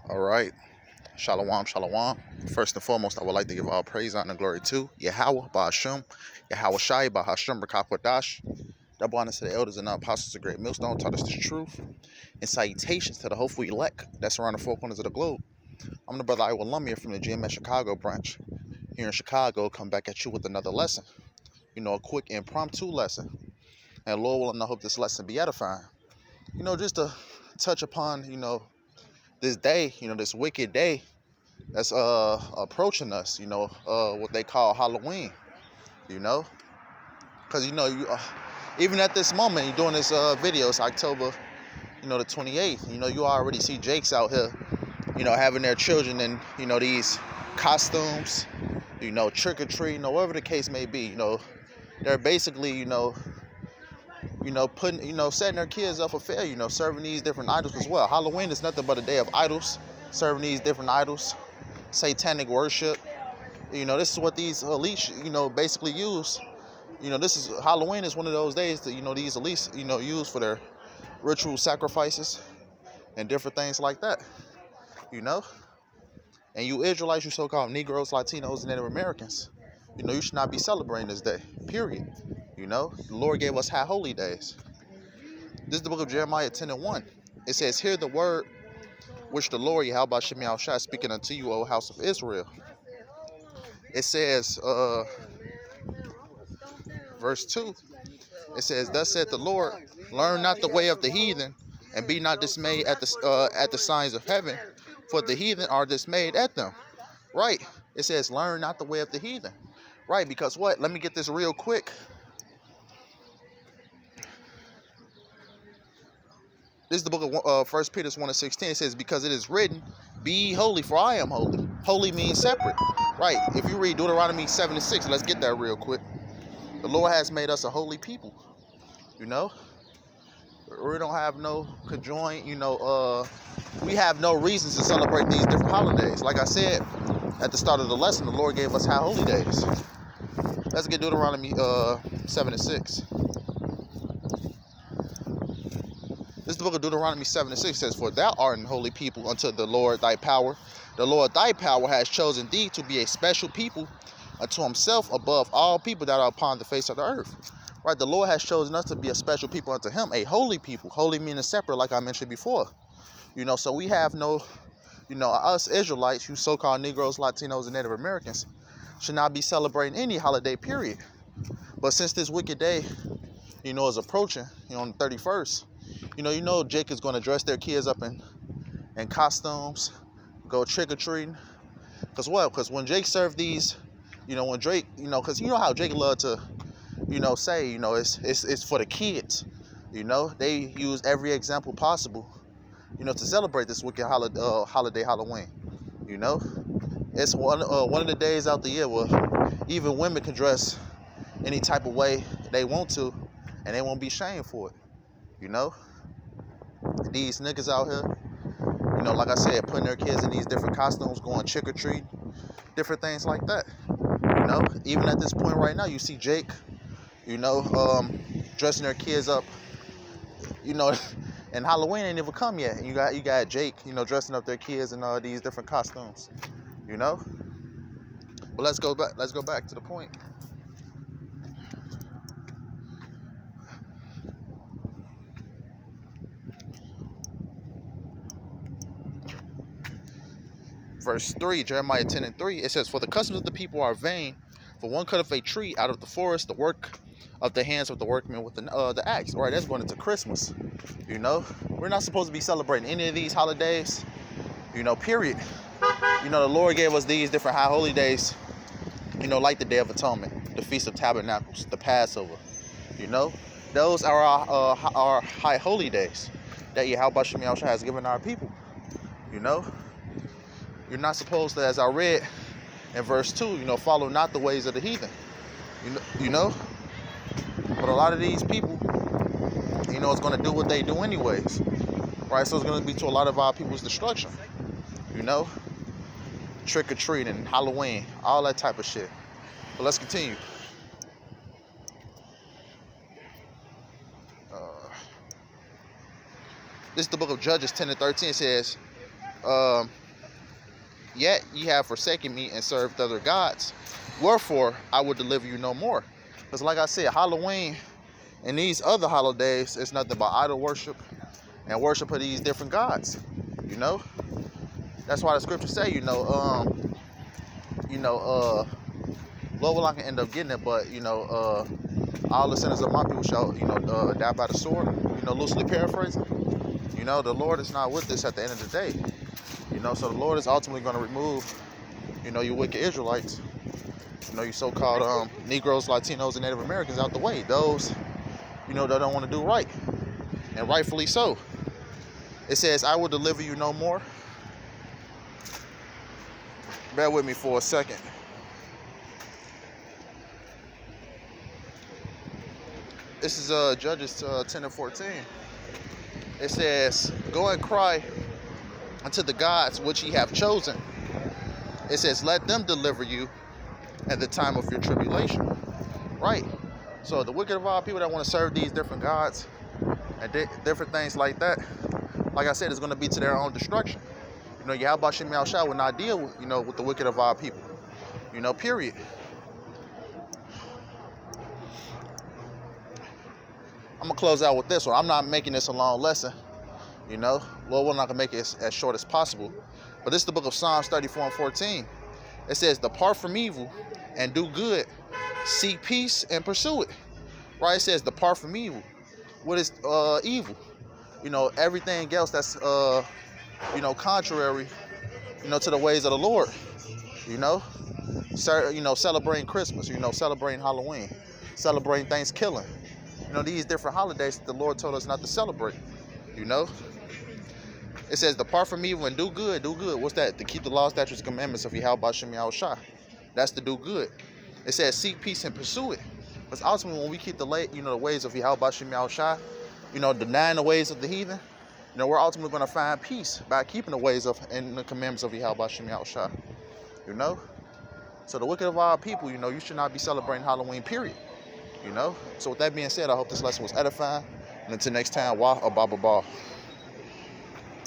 All right. Shalom, shalom. First and foremost, I would like to give all praise, honor, and glory to YAHAWAH, BAHASHAM, YAHAWASHI, BAHASHAM, Rakakwadash. Double honor to the elders and the apostles of great millstone taught us the truth. And salutations to the hopeful elect that's around the four corners of the globe. I'm the brother YAHAWAH from the GMS Chicago branch. Here in Chicago, come back at you with another lesson. A quick impromptu lesson. And Lord willing, I hope this lesson be edifying. Just to touch upon, this day, this wicked day that's approaching us, what they call Halloween, because you even at this moment you're doing this video, it's October the 28th. You already see Jakes out here having their children in these costumes, trick-or-treating, or whatever the case may be. They're basically putting setting their kids up for failure, serving these different idols as well. Halloween is nothing but a day of idols, serving these different idols, satanic worship. This is what these elites basically use. Halloween is one of those days that these elites use for their ritual sacrifices and different things like that. And you Israelites, you so-called Negroes, Latinos, and Native Americans, you should not be celebrating this day, period. The Lord gave us high holy days. This is the book of Jeremiah 10:1. It says, "Hear the word which the Lord YAHAWASHI is speaking unto you, O house of Israel." It says, verse 2, it says, "Thus saith the Lord, learn not the way of the heathen, and be not dismayed at the signs of heaven, for the heathen are dismayed at them." Right. It says, learn not the way of the heathen. Right, because what? Let me get this real quick. This is the book of 1 Peter 1:16. It says, "Because it is written, be ye holy, for I am holy." Holy means separate. Right. If you read Deuteronomy 7:6, let's get that real quick. The Lord has made us a holy people. We don't have no conjoined, we have no reasons to celebrate these different holidays. Like I said at the start of the lesson, the Lord gave us high holy days. Let's get Deuteronomy 7:6. This is the book of Deuteronomy 7:6. Says, "For thou art an holy people unto the Lord thy power. The Lord thy power has chosen thee to be a special people unto himself above all people that are upon the face of the earth." Right, the Lord has chosen us to be a special people unto him, a holy people. Holy meaning separate, like I mentioned before. So we have no, us Israelites, you so-called Negroes, Latinos, and Native Americans, should not be celebrating any holiday, period. But since this wicked day, is approaching, on the 31st, Jake is going to dress their kids up in costumes, go trick-or-treating. Because what? Because when Jake served these, when Drake, because how Jake loved to, say, it's for the kids. They use every example possible, to celebrate this wicked holiday, Halloween. It's one of the days out the year where even women can dress any type of way they want to, and they won't be shamed for it. These niggas out here, like I said, putting their kids in these different costumes, going trick-or-treat, different things like that. Even at this point right now, you see Jake, dressing their kids up, and Halloween ain't even come yet. And you got Jake, dressing up their kids in these different costumes, But let's go back to the point. Verse 3, Jeremiah 10:3, it says, "For the customs of the people are vain, for one cutteth a tree out of the forest, the work of the hands of the workmen with the axe." All right, that's going into Christmas. We're not supposed to be celebrating any of these holidays, period. The Lord gave us these different high holy days, like the Day of Atonement, the Feast of Tabernacles, the Passover. Those are our high holy days that YAHAWASHI has given our people. You're not supposed to, as I read in verse 2, follow not the ways of the heathen. But a lot of these people, is going to do what they do anyways. Right? So it's going to be to a lot of our people's destruction. Trick-or-treating, Halloween, all that type of shit. But let's continue. This is the book of Judges 10:13. It says, Yet ye have forsaken me and served other gods. Wherefore I will deliver you no more. Because like I said, Halloween and these other holidays is nothing but idol worship and worship of these different gods. You know? That's why the scriptures say, Lord will I can end up getting it, but all the sinners of my people shall, die by the sword, loosely paraphrasing. The Lord is not with us at the end of the day. So the Lord is ultimately going to remove, you wicked Israelites, you so-called Negroes, Latinos, and Native Americans out the way. Those, that don't want to do right, and rightfully so. It says, I will deliver you no more. Bear with me for a second. This is Judges 10 and 14. It says, go and cry unto the gods which ye have chosen. It says, let them deliver you at the time of your tribulation. Right? So the wicked of all people that want to serve these different gods and different things like that, like I said, it's going to be to their own destruction. YAHAWASHI will not deal with the wicked of all people. Period. I'm going to close out with this one. I'm not making this a long lesson. Lord, we're not going to make it as short as possible. But this is the book of Psalms 34 and 14. It says, depart from evil and do good. Seek peace and pursue it. Right? It says, depart from evil. What is evil? Everything else that's, contrary, to the ways of the Lord. Celebrating Christmas, celebrating Halloween, celebrating Thanksgiving. These different holidays that the Lord told us not to celebrate. It says, depart from evil and do good. Do good. What's that? To keep the law, statutes, and commandments of YAHAWASHI. That's to do good. It says, seek peace and pursue it. Because ultimately, when we keep the ways of YAHAWASHI, denying the ways of the heathen, we're ultimately going to find peace by keeping the ways of and the commandments of YAHAWASHI. So the wicked of all people, you should not be celebrating Halloween, period. So with that being said, I hope this lesson was edifying. And until next time, YAHAWAH.